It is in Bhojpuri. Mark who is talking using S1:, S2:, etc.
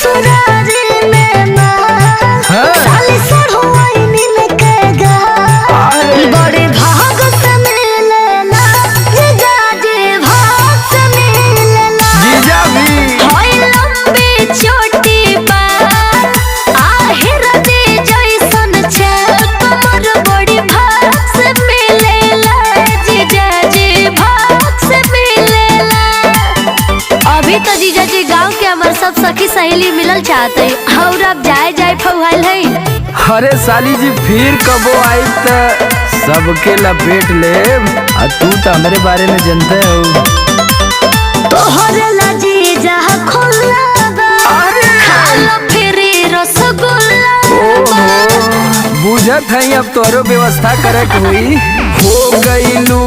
S1: ससुरारी में माँ साली सड़ुआइनी में केगा बड़े भाग से मिलेला जीजा जी भाग से मिलेला
S2: जीजा भी
S1: होई लंबी छोटी बात आहिर दे जैसन छे कमर बड़ी भाग से मिलेला जीजा जी भाग से मिलेला। अभी तो जीजा जी गाँव के हमार सब सखी सहेली मिलल चाहते और अब जाए फौहाल है।
S2: अरे साली जी फिर कबो आई त सबके लपेट ले। तू तो हमारे बारे में जानते हो।
S1: तोहरे ला जीजा खुला बा खाला फिरी रसगुल्ला
S2: बुझत है अब तोरो व्यवस्था करे के हुई। हो गईलू